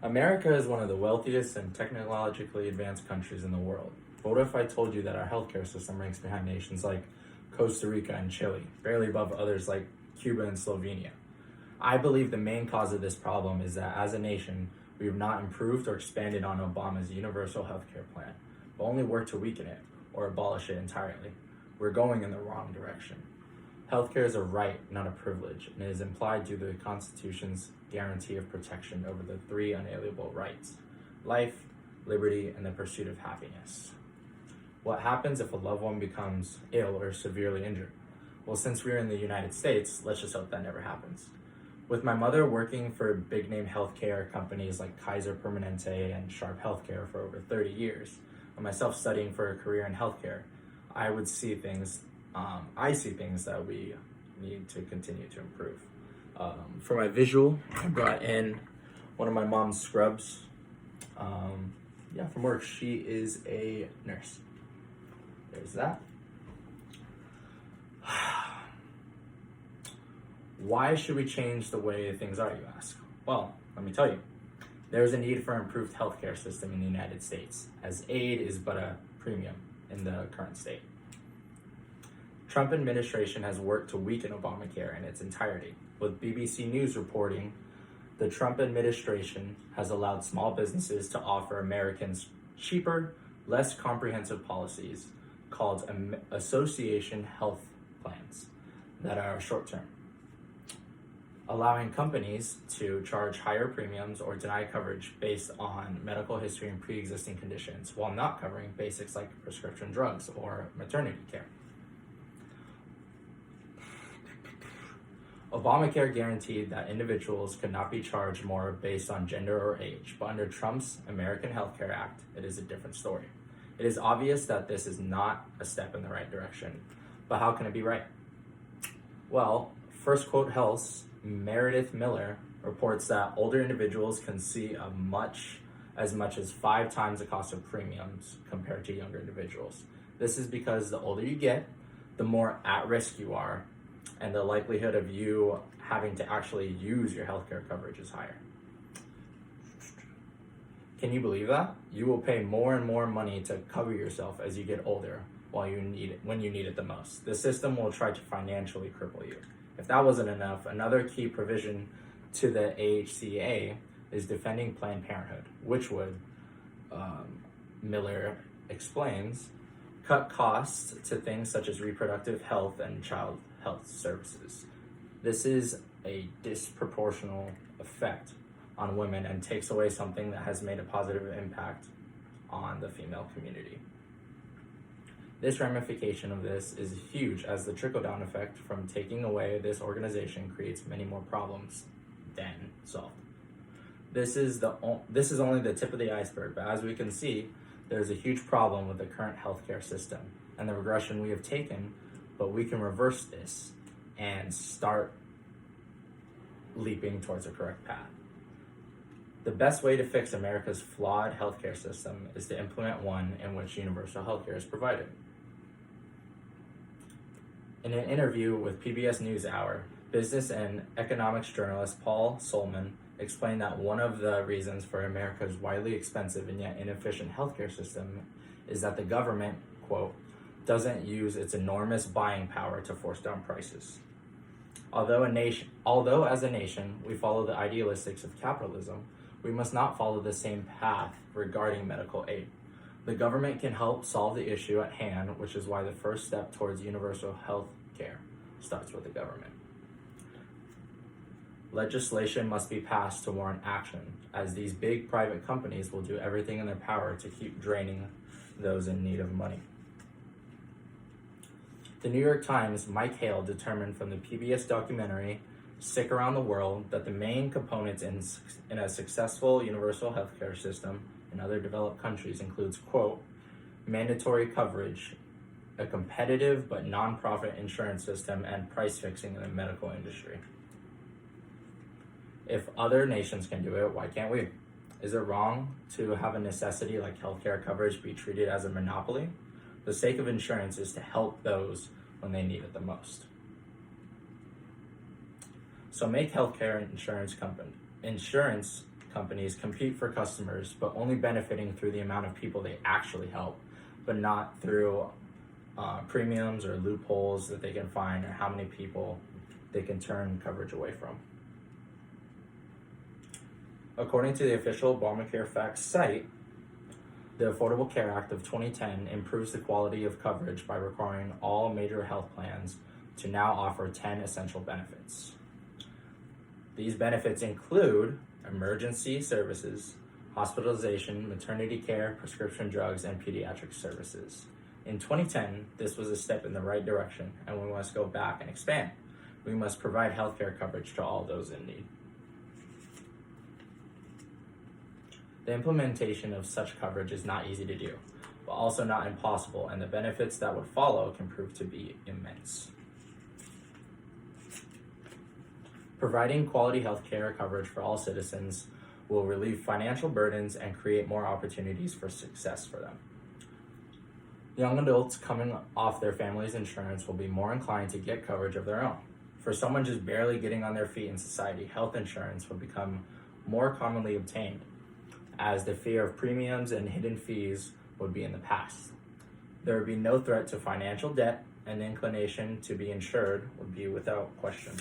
America is one of the wealthiest and technologically advanced countries in the world. But what if I told you that our healthcare system ranks behind nations like Costa Rica and Chile, barely above others like Cuba and Slovenia? I believe the main cause of this problem is that as a nation, we have not improved or expanded on Obama's universal healthcare plan, but only worked to weaken it or abolish it entirely. We're going in the wrong direction. Healthcare is a right, not a privilege, and it is implied due to the Constitution's guarantee of protection over the three unalienable rights: life, liberty, and the pursuit of happiness. What happens if a loved one becomes ill or severely injured? Well, since we're in the United States, let's just hope that never happens. With my mother working for big-name healthcare companies like Kaiser Permanente and Sharp Healthcare for over 30 years, and myself studying for a career in healthcare, I see things that we need to continue to improve. For my visual, I brought in one of my mom's scrubs. From work. She is a nurse. There's that. Why should we change the way things are, you ask? Well, let me tell you. There is a need for an improved healthcare system in the United States, as aid is but a premium in the current state. Trump administration has worked to weaken Obamacare in its entirety. With BBC News reporting, the Trump administration has allowed small businesses to offer Americans cheaper, less comprehensive policies called association health plans that are short-term, allowing companies to charge higher premiums or deny coverage based on medical history and pre-existing conditions while not covering basics like prescription drugs or maternity care. Obamacare guaranteed that individuals could not be charged more based on gender or age, but under Trump's American Health Care Act, it is a different story. It is obvious that this is not a step in the right direction, but how can it be right? Well, First Quote Health's Meredith Miller reports that older individuals can see as much as 5 times the cost of premiums compared to younger individuals. This is because the older you get, the more at risk you are, and the likelihood of you having to actually use your healthcare coverage is higher. Can you believe that? You will pay more and more money to cover yourself as you get older when you need it the most. The system will try to financially cripple you. If that wasn't enough, another key provision to the AHCA is defending Planned Parenthood, which would, Miller explains, cut costs to things such as reproductive health and child health services. This is a disproportional effect on women and takes away something that has made a positive impact on the female community. This ramification of this is huge, as the trickle-down effect from taking away this organization creates many more problems than solved. This is only the tip of the iceberg, but as we can see, there's a huge problem with the current healthcare system and the regression we have taken, but we can reverse this and start leaping towards a correct path. The best way to fix America's flawed healthcare system is to implement one in which universal healthcare is provided. In an interview with PBS NewsHour, business and economics journalist Paul Solman explained that one of the reasons for America's widely expensive and yet inefficient healthcare system is that the government, quote, doesn't use its enormous buying power to force down prices. Although as a nation we follow the idealistics of capitalism, we must not follow the same path regarding medical aid. The government can help solve the issue at hand, which is why the first step towards universal health care starts with the government. Legislation must be passed to warrant action, as these big private companies will do everything in their power to keep draining those in need of money. The New York Times' Mike Hale determined from the PBS documentary Sick Around the World that the main components in a successful universal healthcare system in other developed countries includes, quote, mandatory coverage, a competitive but non-profit insurance system, and price fixing in the medical industry. If other nations can do it, why can't we? Is it wrong to have a necessity like healthcare coverage be treated as a monopoly? The sake of insurance is to help those when they need it the most. So make healthcare insurance companies compete for customers, but only benefiting through the amount of people they actually help, but not through premiums or loopholes that they can find or how many people they can turn coverage away from. According to the official Obamacare Facts site, the Affordable Care Act of 2010 improves the quality of coverage by requiring all major health plans to now offer 10 essential benefits. These benefits include emergency services, hospitalization, maternity care, prescription drugs, and pediatric services. In 2010, this was a step in the right direction, and we must go back and expand. We must provide healthcare coverage to all those in need. The implementation of such coverage is not easy to do, but also not impossible, and the benefits that would follow can prove to be immense. Providing quality healthcare coverage for all citizens will relieve financial burdens and create more opportunities for success for them. Young adults coming off their family's insurance will be more inclined to get coverage of their own. For someone just barely getting on their feet in society, health insurance will become more commonly obtained, as the fear of premiums and hidden fees would be in the past. There would be no threat to financial debt, and the inclination to be insured would be without question.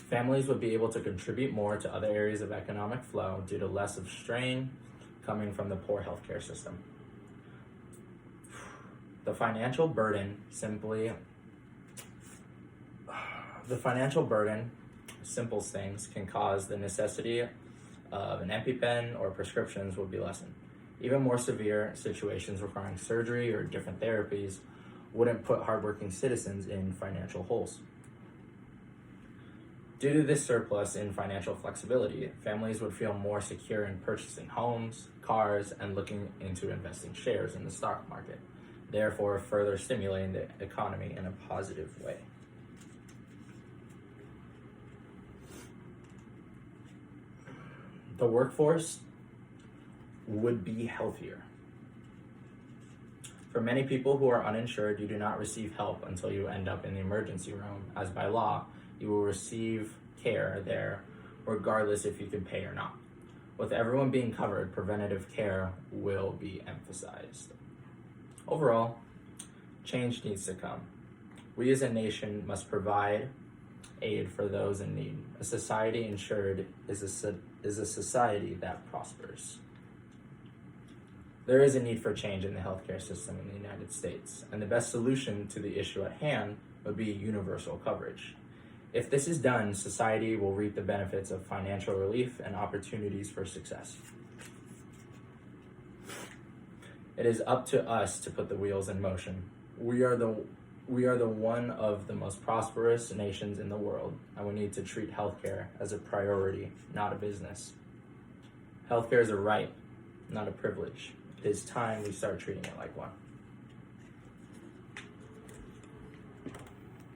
Families would be able to contribute more to other areas of economic flow due to less of strain coming from the poor healthcare system. The financial burden, simple things, can cause the necessity of an EpiPen or prescriptions would be lessened. Even more severe situations requiring surgery or different therapies wouldn't put hardworking citizens in financial holes. Due to this surplus in financial flexibility, families would feel more secure in purchasing homes, cars, and looking into investing shares in the stock market, therefore further stimulating the economy in a positive way. The workforce would be healthier. For many people who are uninsured, you do not receive help until you end up in the emergency room, as by law, you will receive care there regardless if you can pay or not. With everyone being covered, preventative care will be emphasized. Overall, change needs to come. We as a nation must provide aid for those in need. A society insured is a society that prospers. There is a need for change in the healthcare system in the United States, and the best solution to the issue at hand would be universal coverage. If this is done, society will reap the benefits of financial relief and opportunities for success. It is up to us to put the wheels in motion. We are the one of the most prosperous nations in the world, and we need to treat healthcare as a priority, not a business. Healthcare is a right, not a privilege. It is time we start treating it like one.